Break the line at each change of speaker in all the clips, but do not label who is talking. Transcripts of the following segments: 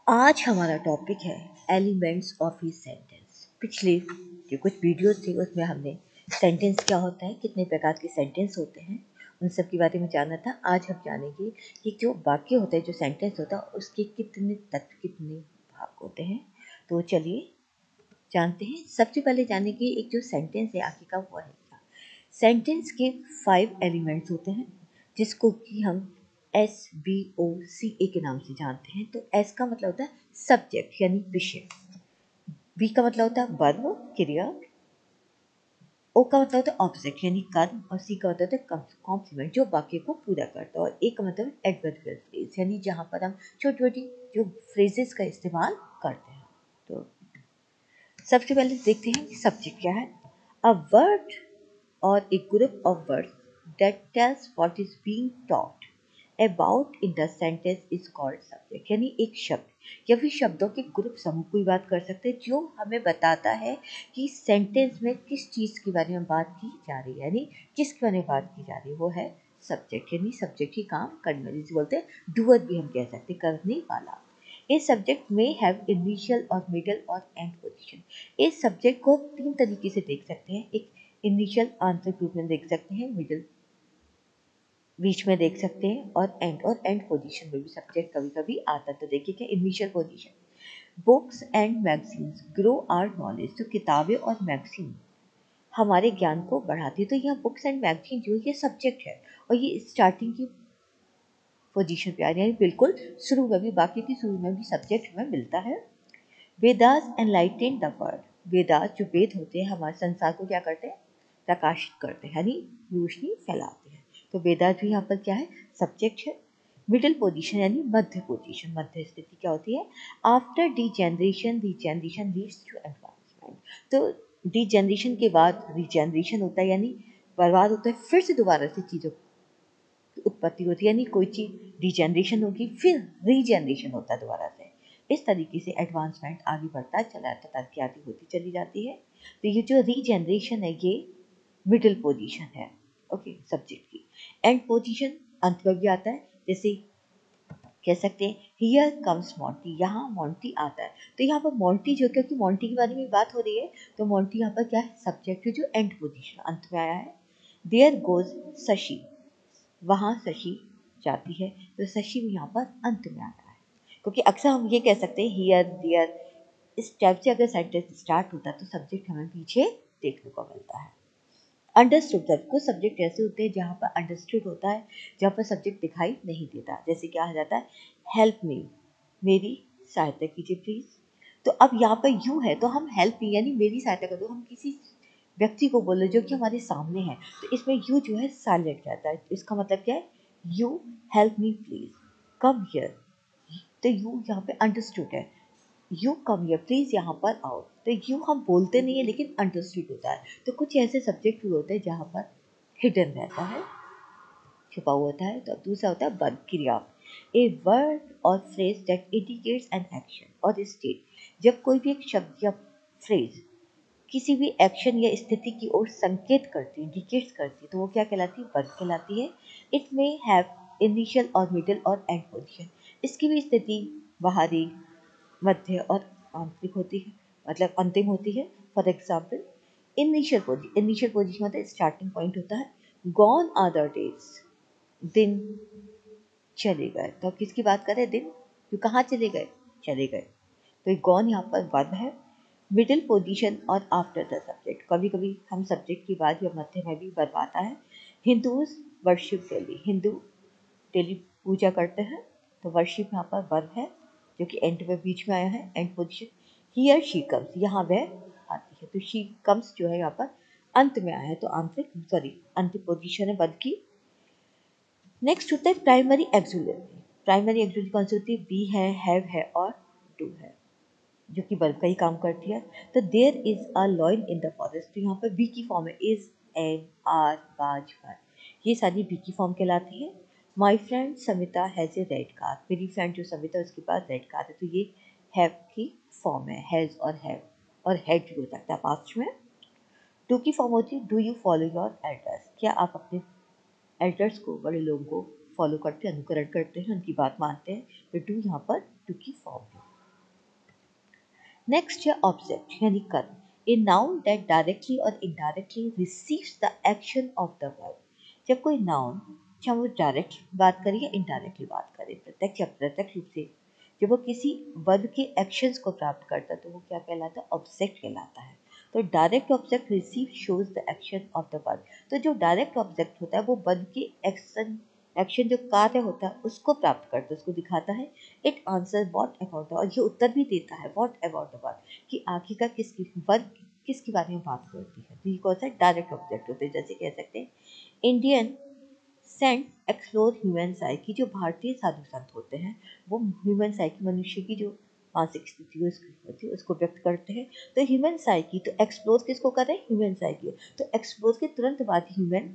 आज हमारा टॉपिक है एलिमेंट्स ऑफ ए सेंटेंस। पिछले जो कुछ वीडियोस थे उसमें हमने सेंटेंस क्या होता है, कितने प्रकार के सेंटेंस होते हैं, उन सब के बारे में जाना था। आज हम जानेंगे कि जो वाक्य होता है, जो सेंटेंस होता है, उसके कितने तत्व, कितने भाग होते हैं। तो चलिए जानते हैं। सबसे पहले जानेंगे एक जो सेंटेंस है आगे का वो है क्या। सेंटेंस के 5 एलिमेंट्स होते हैं जिसको कि हम SVOCA के नाम से जानते हैं। तो S का मतलब होता है सब्जेक्ट यानी विषय, V का मतलब होता है वर्ब क्रिया, O का मतलब होता है ऑब्जेक्ट यानी कर्म, और C का मतलब होता है कॉम्प्लीमेंट जो वाक्य को पूरा करता है, और A का मतलब एडवर्बियल फ्रेज यानी जहाँ पर हम छोटी छोटी जो फ्रेजेस का इस्तेमाल करते हैं। तो सबसे पहले देखते हैं कि सब्जेक्ट क्या है। अ वर्ड और a group of words that tells what is being taught about in the sentence is called subject। यानी एक शब्द या फिर शब्दों के ग्रुप समूह की बात कर सकते हैं जो हमें बताता है कि सेंटेंस में किस चीज़ के बारे में बात की जा रही है, यानी किसके बारे में बात की जा रही है, वो है सब्जेक्ट। यानी सब्जेक्ट ही काम करने वाली, जिसे बोलते हैं डूअर भी हम कह सकते हैं, करने वाला। इस सब्जेक्ट में हैव इनिशियल और मिडल और एंड पोजीशन। इस सब्जेक्ट को 3 तरीके से देख सकते हैं। एक इनिशियल आंतरिक रूप में देख सकते हैं, मिडिल बीच में देख सकते हैं, और एंड पोजीशन में भी सब्जेक्ट कभी कभी आता है। तो देखिए क्या initial position. Books and magazines grow our knowledge. तो किताबें और मैगजीन हमारे ज्ञान को बढ़ाती है। तो यह बुक्स एंड मैगजीन जो ये सब्जेक्ट है, और ये स्टार्टिंग की पोजीशन पे आ रही है, बिल्कुल शुरू में भी, बाकी की शुरू में भी सब्जेक्ट हमें मिलता है। Vedas enlighten the world. Vedas जो वेद होते हैं हमारे संसार को क्या करते हैं, प्रकाशित करते हैं, यानी रोशनी फैलाते हैं। तो वेदास भी यहाँ पर क्या है, सब्जेक्ट है। मिडिल पोजीशन यानी मध्य पोजीशन, मध्य स्थिति क्या होती है। After degeneration, degeneration leads to advancement. तो डिजेनरेशन के बाद रिजेनरेशन होता है, यानी बर्बाद होता है, फिर से दोबारा से चीज़ों की उत्पत्ति होती है, यानी कोई चीज़ डिजेनरेशन होगी फिर रीजेनरेशन होता है दोबारा से। इस तरीके से एडवांसमेंट आगे बढ़ता चला जाता, तरक्की आगे होती चली जाती है। तो ये जो रीजेनरेशन है ये मिडिल पोजीशन है, ओके, सब्जेक्ट की। एंड पोजीशन अंत में भी आता है, जैसे कह सकते हैं हियर कम्स मोंटी, यहाँ मोंटी आता है। तो यहाँ पर मोंटी जो, क्योंकि मोंटी के बारे में बात हो रही है, तो मोंटी यहाँ पर क्या है, सब्जेक्ट है जो एंड पोजीशन अंत में आया है। देयर गोज शशि, वहाँ शशि जाती है। तो शशि भी यहाँ पर अंत में आता है, क्योंकि अक्सर हम ये कह सकते हैं हियर देयर, इस टाइप से अगर सेंटेंस स्टार्ट होता है तो सब्जेक्ट हमें पीछे देखने को मिलता है। अंडरस्टूड, कुछ सब्जेक्ट ऐसे होते हैं जहाँ पर अंडरस्टूड होता है, जहाँ पर सब्जेक्ट दिखाई नहीं देता। जैसे क्या आ जाता है, हेल्प मी, मेरी सहायता कीजिए प्लीज। तो अब यहाँ पर यू है तो हम हेल्प मी यानी मेरी सहायता कर दो, हम किसी व्यक्ति को बोल रहे जो कि हमारे सामने है, तो इसमें यू जो है साइलेंट रहता है। इसका मतलब क्या है, you help me please come here. तो यू यहाँ पे अंडरस्टूड है, यू कम हियर प्लीज, यहाँ पर आओ। तो यू हम बोलते नहीं है लेकिन अंडरस्टूड होता है। तो कुछ ऐसे सब्जेक्ट भी होते हैं जहाँ पर हिडन रहता है, छुपा हुआ होता है। तो अब दूसरा होता है वर्ब क्रिया। ए वर्ड और phrase that indicates an action और स्टेट। जब कोई भी एक शब्द या फ्रेज किसी भी एक्शन या स्थिति की ओर संकेत करती है, इंडिकेट्स करती है, तो वो क्या कहलाती है, वर्ब कहलाती है। इट मे हैव इनिशियल और मिडिल और एंड पोजीशन। इसकी भी स्थिति बाहरी, मध्य और आंतरिक होती है, मतलब अंतिम होती है। फॉर एग्जाम्पल इनिशियल पोजीशन होता है, स्टार्टिंग पॉइंट होता है। गॉन अदर डेज, दिन चले गए। तो अब किसकी बात कर रहे हैं, दिन, तो कहाँ चले गए, चले गए। तो गॉन यहाँ पर वर्ब है। मिडिल पोजीशन और आफ्टर द सब्जेक्ट, कभी कभी हम सब्जेक्ट की बात या मध्य में भी वर्ब आता है। Hindus worship daily, Hindu daily puja करते हैं, तो वर्शिप यहाँ पर वर्ब है जो कि एंड में बीच में आया है, and position. Here she comes, यहाँ वह आती है, तो शी कम्स जो है यहाँ पर अंत में आया है, तो आंतरिक सॉरी अंतिम पोजीशन है वर्ब की। नेक्स्ट होता है प्राइमरी एक्सुलरी। प्राइमरी एक्सुलरी कौन सी होती है, बी है, हैव है और डू है, जो कि वर्ब का ही काम करती है। तो there is a lion in the forest, तो यहाँ पर बी की फॉर्म है, इज, एम, आर, बाज, वर, ये सारी बी की फॉर्म कहलाती है। My friend Samita has a red car, मेरी फ्रेंड जो समिता उसके पास रेड कार है, तो ये हैव की फॉर्म है, हैज़ और हैव, और हैड भी हो सकता है पास्ट में। डू की फॉर्म होती है, do you follow your elders, क्या आप अपने एल्डर्स को, बड़े लोगों को फॉलो करते हैं, अनुकरण करते हैं, उनकी बात मानते हैं। तो डू यहाँ पर डू की फॉर्म है। नेक्स्ट है ऑब्जेक्ट यानी कर्म, ए नाउन दैट डायरेक्टली और indirectly receives the action of the verb. जब कोई नाउन, चाहे वो डायरेक्ट बात करे या इनडायरेक्टली बात करे, प्रत्यक्ष या अप्रत्यक्ष रूप से, जब वो किसी वर्ब के एक्शंस को प्राप्त करता है तो वो क्या कहलाता है? ऑब्जेक्ट कहलाता है। तो direct object receive shows the action of the verb. तो जो डायरेक्ट ऑब्जेक्ट होता है वो वर्ब के एक्शन जो कार्य होता है उसको प्राप्त करता है, उसको दिखाता है। It answer what about the, और ये उत्तर भी देता है व्हाट अबाउट द वर्ब, कि आखिरकार किसकी वर्ब किसके बारे में बात करती है। तो ये कौन सा डायरेक्ट ऑब्जेक्ट होते हैं? जैसे कह सकते हैं Indian saint explore human psyche, जो भारतीय साधु संत होते हैं वो ह्यूमन साइकी, मनुष्य की जो मानसिक स्थिति होती है उसको व्यक्त करते हैं। तो ह्यूमन साइकी, तो एक्सप्लोर किसको कर रहे हैं? Human psyche. तो एक्सप्लोर के तुरंत बाद ह्यूमन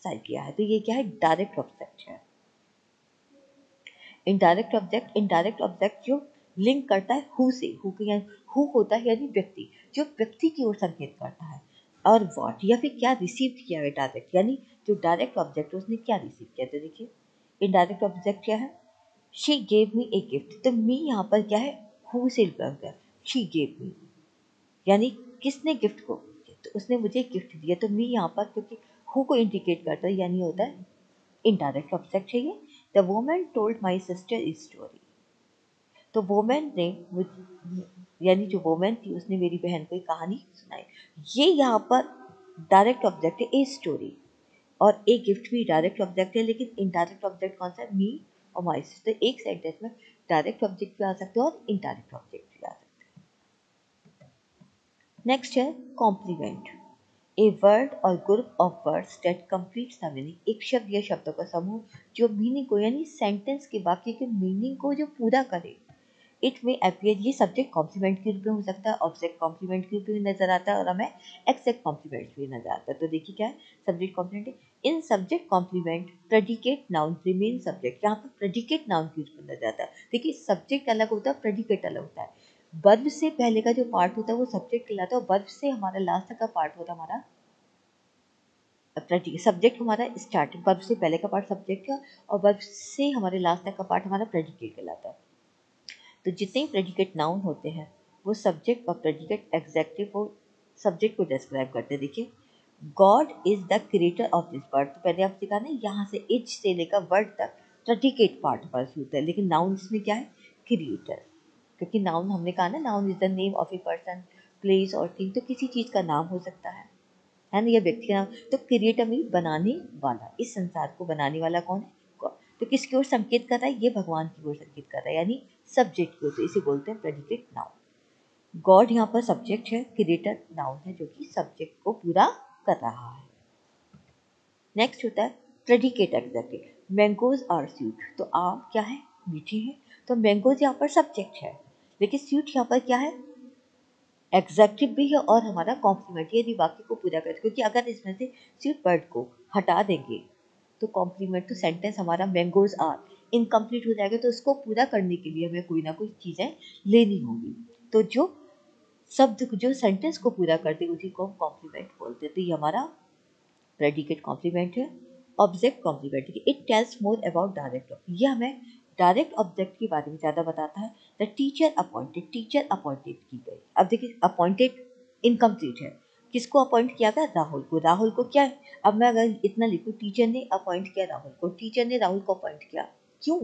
साइकी आया, तो ये क्या है? डायरेक्ट ऑब्जेक्ट है। इनडायरेक्ट ऑब्जेक्ट जो लिंक करता है हु से, हु होता है यानी व्यक्ति, जो व्यक्ति की ओर संकेत करता है। और व्हाट या फिर क्या रिसीव किया है डायरेक्ट, यानी जो डायरेक्ट ऑब्जेक्ट है उसने क्या रिसीव किया। तो देखिए इनडायरेक्ट ऑब्जेक्ट क्या है? She gave me a gift. तो मी यहाँ पर क्या है? हु से बिलोंग कर, शी गेव मी यानी किसने गिफ्ट को, तो उसने मुझे गिफ्ट दिया। तो मी यहाँ पर क्योंकि हु को इंडिकेट करता है यानी होता है इनडायरेक्ट ऑब्जेक्ट है ये। The woman told my sister is story. तो वोमन ने यानी जो वोमन थी उसने मेरी बहन को एक कहानी सुनाई। ये यहाँ पर डायरेक्ट ऑब्जेक्ट है, ए स्टोरी। और ए गिफ्ट भी डायरेक्ट ऑब्जेक्ट है, लेकिन इनडायरेक्ट ऑब्जेक्ट कौन सा है? मी और माई सिस्टर। एक सेंटेंस में डायरेक्ट ऑब्जेक्ट भी आ सकते हैं और इनडायरेक्ट ऑब्जेक्ट भी आ सकते हैं। नेक्स्ट है कॉम्प्लीमेंट, ए वर्ड और group of words that completes the meaning. एक शब्द या शब्दों का समूह जो मीनिंग को यानी सेंटेंस के वाक्य के मीनिंग को जो पूरा करे। इट में अपीयर, ये सब्जेक्ट कॉम्प्लीमेंट के रूप में हो सकता है, ऑब्जेक्ट कॉम्प्लीमेंट के रूप में नजर आता है और हमें एक्सेक्ट कॉम्प्लीमेंट भी नजर आता है। तो देखिए क्या है सब्जेक्ट कॉम्प्लीमेंट। इन subject complement predicate noun remain subject, यहाँ पर प्रेडिकेट नाउन के रूप में नजर आता है। देखिए सब्जेक्ट अलग होता है, प्रेडिकेट अलग होता है। वर्ब से पहले का जो पार्ट होता है वो सब्जेक्ट कहलाता है, और वर्ब से हमारा लास्ट तक का पार्ट होता है हमारा प्रेडिकेट। सब्जेक्ट हमारा स्टार्टिंग, वर्ब से पहले का पार्ट सब्जेक्ट है और वर्ब से हमारे लास्ट तक का पार्ट हमारा प्रेडिकेट कहलाता है। तो जितने प्रेडिकेट नाउन होते हैं वो सब्जेक्ट और प्रेडिकेट एग्जैक्टिव वो सब्जेक्ट को डिस्क्राइब करते हैं। देखिए God is the creator of this word. तो पहले आप सिखा ना यहाँ से इज से लेकर वर्ड तक प्रेडिकेट पार्ट पर होता है, लेकिन नाउन इसमें क्या है? क्रिएटर। क्योंकि नाउन हमने कहा ना, noun is the name of a person, place और थिंग। तो किसी चीज़ का नाम हो सकता है ना, यह व्यक्ति का नाम। तो क्रिएटर मीन बनाने वाला, इस संसार को बनाने वाला कौन है? God। तो किसकी ओर संकेत कर रहा है? ये भगवान की ओर संकेत कर रहा है, यानी सब्जेक्ट की ओर। तो इसे बोलते हैं प्रेडिकेट नाउन। गॉड यहाँ पर सब्जेक्ट है, क्रिएटर नाउन है जो कि सब्जेक्ट को पूरा कर रहा है। नेक्स्ट होता है predicate adjective. Mangoes are sweet. तो आम क्या है? मीठे हैं। तो मैंगोज यहाँ पर सब्जेक्ट है, लेकिन स्वीट यहाँ पर क्या है? एग्जेक्टिव भी है और हमारा कॉम्प्लीमेंट, यदि वाक्य को पूरा करते, क्योंकि अगर इसमें से स्वीट वर्ड को हटा देंगे तो कॉम्प्लीमेंट, तो सेंटेंस हमारा मैंगोज आर इनकम्प्लीट हो जाएगा। तो उसको पूरा करने के लिए हमें कोई ना कोई चीज़ें लेनी होगी। तो जो शब्द जो सेंटेंस को पूरा करते उसी को हम कॉम्प्लीमेंट बोलते हैं। तो ये हमारा प्रेडिकेट कॉम्प्लीमेंट है। Object complement, it tells more about direct object, ये हमें डायरेक्ट ऑब्जेक्ट के बारे में ज़्यादा बताता है। The teacher appointed, teacher appointed की गई। अब देखिए अपॉइंटेड इनकम्प्लीट है, किसको अपॉइंट किया गया? राहुल को। राहुल को क्या है? अब मैं अगर इतना लिखूँ टीचर ने अपॉइंट किया राहुल को, टीचर ने राहुल को अपॉइंट किया, क्यों?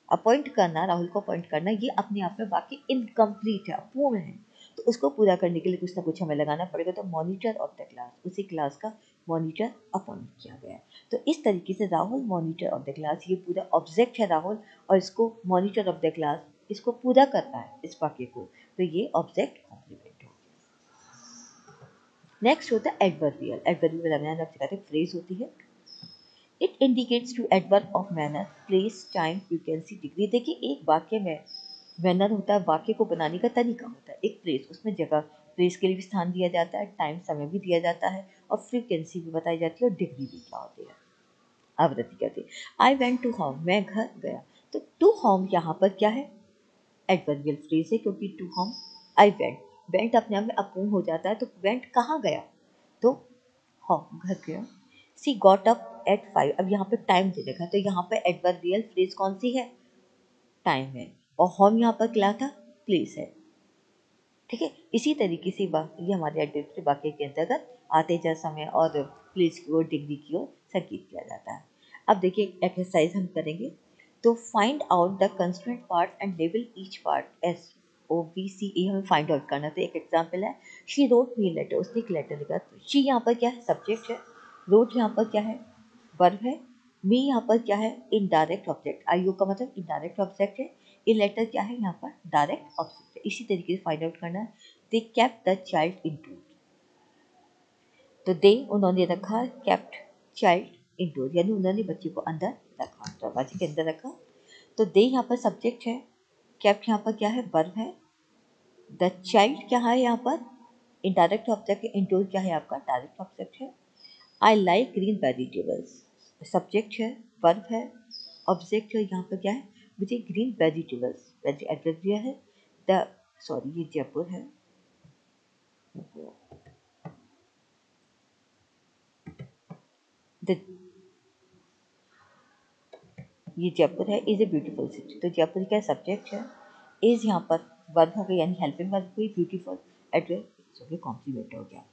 अपॉइंट करना, राहुल को अपॉइंट करना, ये अपने आप में वाक्य इनकम्प्लीट है, अपूर्ण है। तो उसको पूरा करने के लिए कुछ ना कुछ हमें लगाना पड़ेगा। तो मॉनिटर ऑफ द क्लास, उसी क्लास का मॉनिटर अपॉइंट किया गया है। तो इस तरीके से Rahul monitor of the class, ये पूरा ऑब्जेक्ट है राहुल, और इसको मॉनिटर ऑफ द क्लास इसको पूरा करना है इस वाक्य को। तो ये ऑब्जेक्ट कॉम्प्लीमेंट हो गया। नेक्स्ट होता है एडवर्बियल। एडवर्बियल मैंने आपसे कहा था फ्रेज होती है। It indicates to adverb of manner, place, time, frequency, degree. देखिए एक वाक्य में मैनर होता है, वाक्य को बनाने का तरीका होता है। एक प्लेस, उसमें जगह, प्लेस के लिए भी स्थान दिया जाता है, टाइम समय भी दिया जाता है, और फ्रीक्वेंसी भी बताई जाती है, और डिग्री भी क्या होती है? आवृत्ति कहते हैं। आई वेंट टू होम, मैं घर गया। तो टू होम यहाँ पर क्या है? एडवर्बियल फ्रेज है, क्योंकि to home I went, went अपने आप में अपूर्ण हो जाता है। तो वेंट कहाँ गया? तो होम, घर गया। सी गॉट अप एट 5। अब यहाँ पे टाइम दे रखा है, तो यहाँ पे एडवर्बियल फ्रेज कौन सी है? टाइम है। और होम यहाँ पर क्या था? प्लेस है। ठीक है, इसी तरीके से ये हमारे एडजेक्टिव वाक्य के अंतर्गत आते जा समय और प्लेस की ओर, डिग्री की ओर संकेत किया जाता है। अब देखिए एक्सरसाइज हम करेंगे। तो find out the constraint part and label each part S O B C A, हमें फाइंड आउट करना। तो एक एग्जांपल है, शी रोट मी लेटर, उसने एक लेटर लिखा। तो शी यहाँ पर क्या है, सब्जेक्ट है। रोट यहाँ पर क्या है, वर्ब है। मी यहाँ पर क्या है, इनडायरेक्ट ऑब्जेक्ट। आई ओ का मतलब इनडायरेक्ट ऑब्जेक्ट है। ये लेटर क्या है, यहाँ पर डायरेक्ट ऑब्जेक्ट है। इसी तरीके से फाइंड आउट करना है। They kept the child indoor, तो दे उन्होंने रखा, केप्ट चाइल्ड इनडोर यानी उन्होंने बच्चे को अंदर रखा, दरवाजे के अंदर रखा। तो दे यहाँ पर सब्जेक्ट है, केप्ट यहाँ पर क्या है, वर्ब है। द चाइल्ड क्या है यहाँ पर, इनडायरेक्ट ऑब्जेक्ट है। इंडोर क्या है आपका, डायरेक्ट ऑब्जेक्ट है। I like green vegetables, subject है, वर्ब है। ऑब्जेक्ट है यहाँ पर क्या है, मुझे ग्रीन वेजिटेबल्स, एड्रेस दिया है। द सॉरी ये जयपुर है। द ये जयपुर है, इज़ ए ब्यूटीफुल सिटी। तो जयपुर का सब्जेक्ट है, इज़ यहाँ पर वर्ब हो गया यानी हेल्पिंग वर्ब हुई, ब्यूटीफुल एड्रेस हो गया, कॉम्प्लीमेंट हो गया।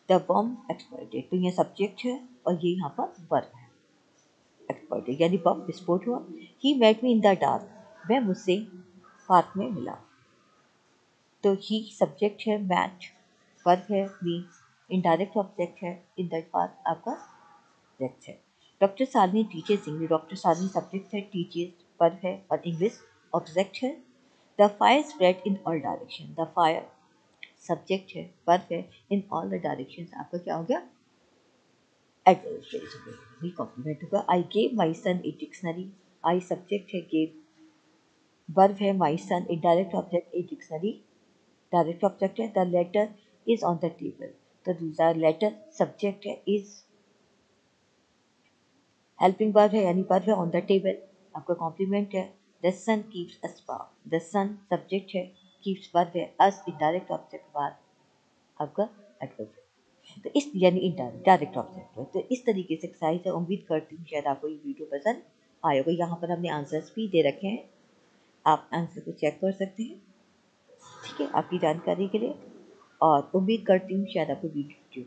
द बम एक्सप्लॉइटेड, तो ये सब्जेक्ट है और ये यहाँ पर वर्ब है। एक्सप्लॉइटेड यानी बम विस्फोट हुआ। He met me in the dark, वह मुझसे पार्क में मिला। तो ही सब्जेक्ट है, मैट वर्ब है, मी इनडायरेक्ट ऑब्जेक्ट है, इन दैट पार्क आपका सब्जेक्ट है। Doctor Shalini teaches English, doctor Shalini subject है, टीचर्स वर्ब है और इंग्लिश ऑब्जेक्ट है। The fire spread in all direction, the fire subject है, वर्ब है, इन ऑल द डायरेक्शन आपका क्या हो गया, एडवर्ब फ्रेज हो गया, ये कॉम्प्लीमेंट होगा। I gave my son a dictionary, I subject है, गेव वर्ब है, my son indirect object, a dictionary direct object है। The letter is on the table, तो द लेटर सब्जेक्ट है, इज हेल्पिंग वर्ब है यानी verb है, on the table आपका complement है। The sun keeps us warm, the sun subject है, keeps verb है, अस इनडायरेक्ट ऑब्जेक्ट, वार्म आपका एडवर्ब है। तो इस यानी इनडायरेक्ट डायरेक्ट ऑब्जेक्ट है। तो इस तरीके से एक्सरसाइज है। उम्मीद करती हूँ शायद आपको ये वीडियो पसंद आया होगा। यहाँ पर हमने आंसर्स भी दे रखे हैं, आप आंसर को चेक कर सकते हैं, ठीक है, आपकी जानकारी के लिए। और उम्मीद करती हूँ शायद आपको वीडियो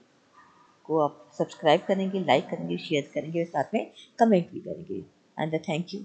को आप सब्सक्राइब करेंगे, लाइक करेंगे, शेयर करेंगे और साथ में कमेंट भी करेंगे। And thank you.